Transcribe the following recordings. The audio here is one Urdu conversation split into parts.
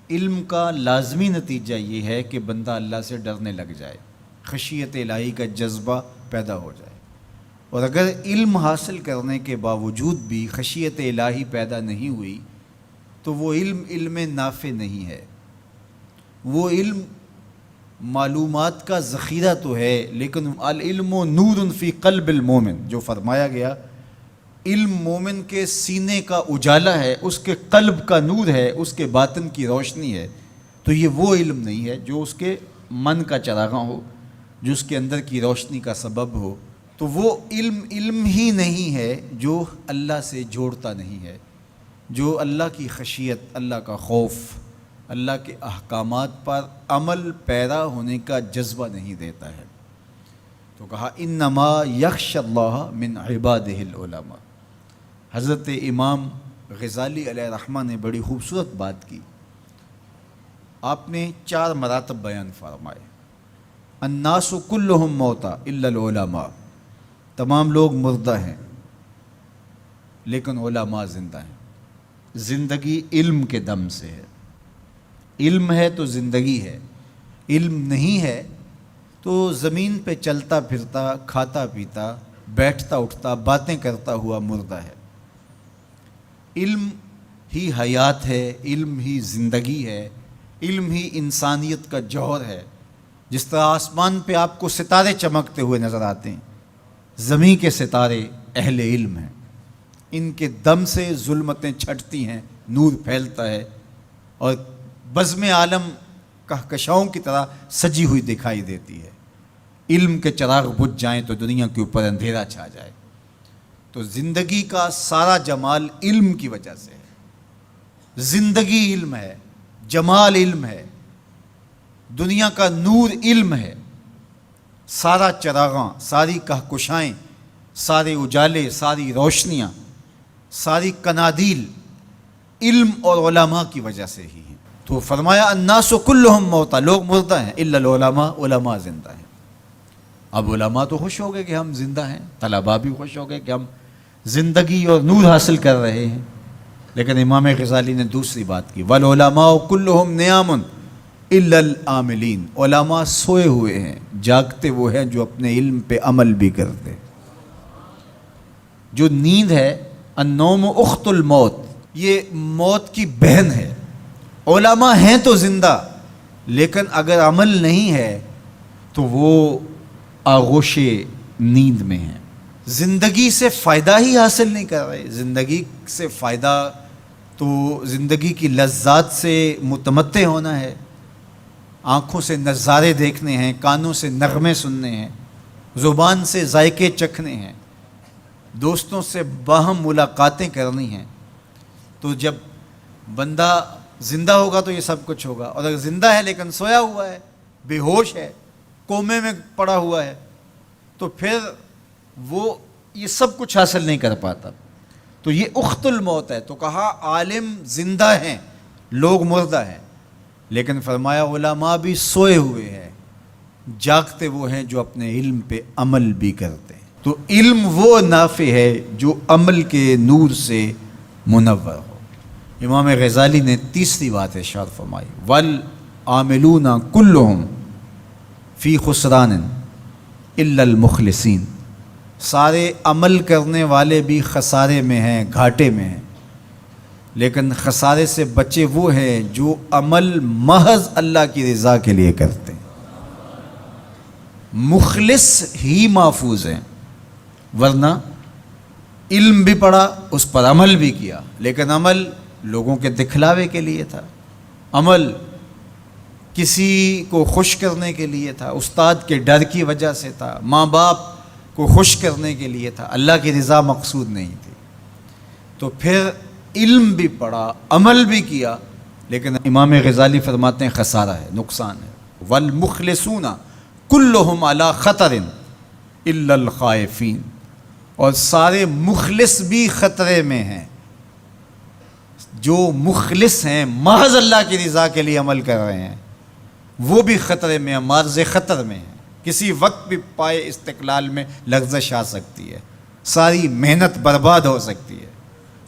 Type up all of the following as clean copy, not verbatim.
علم کا لازمی نتیجہ یہ ہے کہ بندہ اللہ سے ڈرنے لگ جائے، خشیت الہی کا جذبہ پیدا ہو جائے۔ اور اگر علم حاصل کرنے کے باوجود بھی خشیت الہی پیدا نہیں ہوئی تو وہ علم نافع نہیں ہے۔ وہ علم معلومات کا ذخیرہ تو ہے، لیکن العلم نور فی قلب المومن، جو فرمایا گیا علم مومن کے سینے کا اجالا ہے، اس کے قلب کا نور ہے، اس کے باطن کی روشنی ہے۔ تو یہ وہ علم نہیں ہے جو اس کے من کا چراغاں ہو، جو اس کے اندر کی روشنی کا سبب ہو۔ تو وہ علم ہی نہیں ہے جو اللہ سے جوڑتا نہیں ہے، جو اللہ کی خشیت، اللہ کا خوف، اللہ کے احکامات پر عمل پیرا ہونے کا جذبہ نہیں دیتا ہے۔ تو کہا انما یخشی اللہ من عبادہ العلماء۔ حضرت امام غزالی علیہ الرحمہ نے بڑی خوبصورت بات کی۔ آپ نے 4 مراتب بیان فرمائے۔ الناس کلہم موتا الا العلماء، تمام لوگ مردہ ہیں لیکن علماء زندہ ہیں۔ زندگی علم کے دم سے ہے، علم ہے تو زندگی ہے، علم نہیں ہے تو زمین پہ چلتا پھرتا، کھاتا پیتا، بیٹھتا اٹھتا، باتیں کرتا ہوا مردہ ہے۔ علم ہی حیات ہے، علم ہی زندگی ہے، علم ہی انسانیت کا جوہر ہے۔ جس طرح آسمان پہ آپ کو ستارے چمکتے ہوئے نظر آتے ہیں، زمین کے ستارے اہل علم ہیں، ان کے دم سے ظلمتیں چھٹتی ہیں، نور پھیلتا ہے اور بزم عالم کہکشاؤں کی طرح سجی ہوئی دکھائی دیتی ہے۔ علم کے چراغ بجھ جائیں تو دنیا کے اوپر اندھیرا چھا جائے۔ تو زندگی کا سارا جمال علم کی وجہ سے ہے۔ زندگی علم ہے، جمال علم ہے، دنیا کا نور علم ہے۔ سارا چراغاں، ساری کہکشائیں، سارے اجالے، ساری روشنیاں، ساری کنادیل علم اور علماء کی وجہ سے ہی ہیں۔ تو فرمایا الناس کلہم موتا، لوگ مردہ ہیں الا العلماء، علماء زندہ ہیں۔ اب علماء تو خوش ہو گئے کہ ہم زندہ ہیں، طلباء بھی خوش ہو گئے کہ ہم زندگی اور نور حاصل کر رہے ہیں۔ لیکن امام غزالی نے دوسری بات کی، والعلماء کلہم نیام الا العاملین، علماء سوئے ہوئے ہیں، جاگتے وہ ہیں جو اپنے علم پہ عمل بھی کرتے۔ جو نیند ہے، النوم اخت الموت، یہ موت کی بہن ہے۔ علماء ہیں تو زندہ، لیکن اگر عمل نہیں ہے تو وہ آغوش نیند میں ہیں، زندگی سے فائدہ ہی حاصل نہیں کر رہے۔ زندگی سے فائدہ تو زندگی کی لذات سے متمتع ہونا ہے، آنکھوں سے نظارے دیکھنے ہیں، کانوں سے نغمے سننے ہیں، زبان سے ذائقے چکھنے ہیں، دوستوں سے باہم ملاقاتیں کرنی ہیں۔ تو جب بندہ زندہ ہوگا تو یہ سب کچھ ہوگا، اور اگر زندہ ہے لیکن سویا ہوا ہے، بے ہوش ہے، کومے میں پڑا ہوا ہے، تو پھر وہ یہ سب کچھ حاصل نہیں کر پاتا۔ تو یہ اخت الموت ہے۔ تو کہا عالم زندہ ہیں، لوگ مردہ ہیں، لیکن فرمایا علماء بھی سوئے ہوئے ہیں، جاگتے وہ ہیں جو اپنے علم پہ عمل بھی کرتے ہیں۔ تو علم وہ نافع ہے جو عمل کے نور سے منور ہو۔ امام غزالی نے تیسری بات ارشاد فرمائی، والعاملون کلہم فی خسران الا المخلصین، سارے عمل کرنے والے بھی خسارے میں ہیں، گھاٹے میں ہیں، لیکن خسارے سے بچے وہ ہیں جو عمل محض اللہ کی رضا کے لیے کرتے ہیں۔ مخلص ہی محفوظ ہیں، ورنہ علم بھی پڑھا، اس پر عمل بھی کیا، لیکن عمل لوگوں کے دکھلاوے کے لیے تھا، عمل کسی کو خوش کرنے کے لیے تھا، استاد کے ڈر کی وجہ سے تھا، ماں باپ کو خوش کرنے کے لیے تھا، اللہ کی رضا مقصود نہیں تھی۔ تو پھر علم بھی پڑھا، عمل بھی کیا، لیکن امام غزالی فرماتے ہیں خسارہ ہے، نقصان ہے۔ والمخلصون کلہم علی خطر الا الخائفین، اور سارے مخلص بھی خطرے میں ہیں۔ جو مخلص ہیں، محض اللہ کی رضا کے لیے عمل کر رہے ہیں، وہ بھی خطرے میں ہیں، معرض خطر میں ہیں۔ کسی وقت بھی پائے استقلال میں لغزش آ سکتی ہے، ساری محنت برباد ہو سکتی ہے۔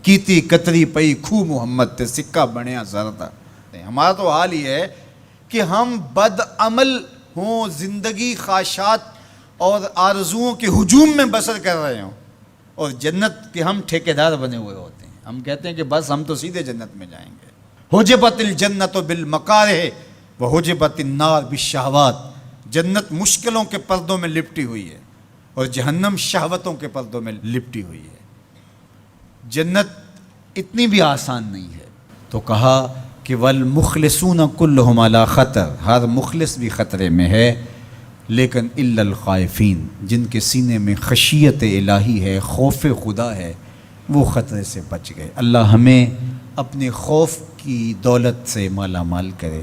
کیتی کتری پئی کھو محمد تے سکہ بنیا زردہ، ہیں. ہمارا تو حال یہ ہے کہ ہم بد عمل ہوں، زندگی خواہشات اور آرزوؤں کے ہجوم میں بسر کر رہے ہوں، اور جنت کے ہم ٹھیکیدار بنے ہوئے ہوتے ہیں. ہم کہتے ہیں کہ بس ہم تو سیدھے جنت میں جائیں گے. حجبت الجنت بالمکارہ وحجبت النار بالشہوات. جنت مشکلوں کے پردوں میں لپٹی ہوئی ہے اور جہنم شہوتوں کے پردوں میں لپٹی ہوئی ہے. جنت اتنی بھی آسان نہیں ہے. تو کہا کہ والمخلصون کلہم علی خطر، ہر مخلص بھی خطرے میں ہے، لیکن الا الخائفین، جن کے سینے میں خشیت الہی ہے، خوف خدا ہے، وہ خطرے سے بچ گئے. اللہ ہمیں اپنے خوف کی دولت سے مالا مال کرے.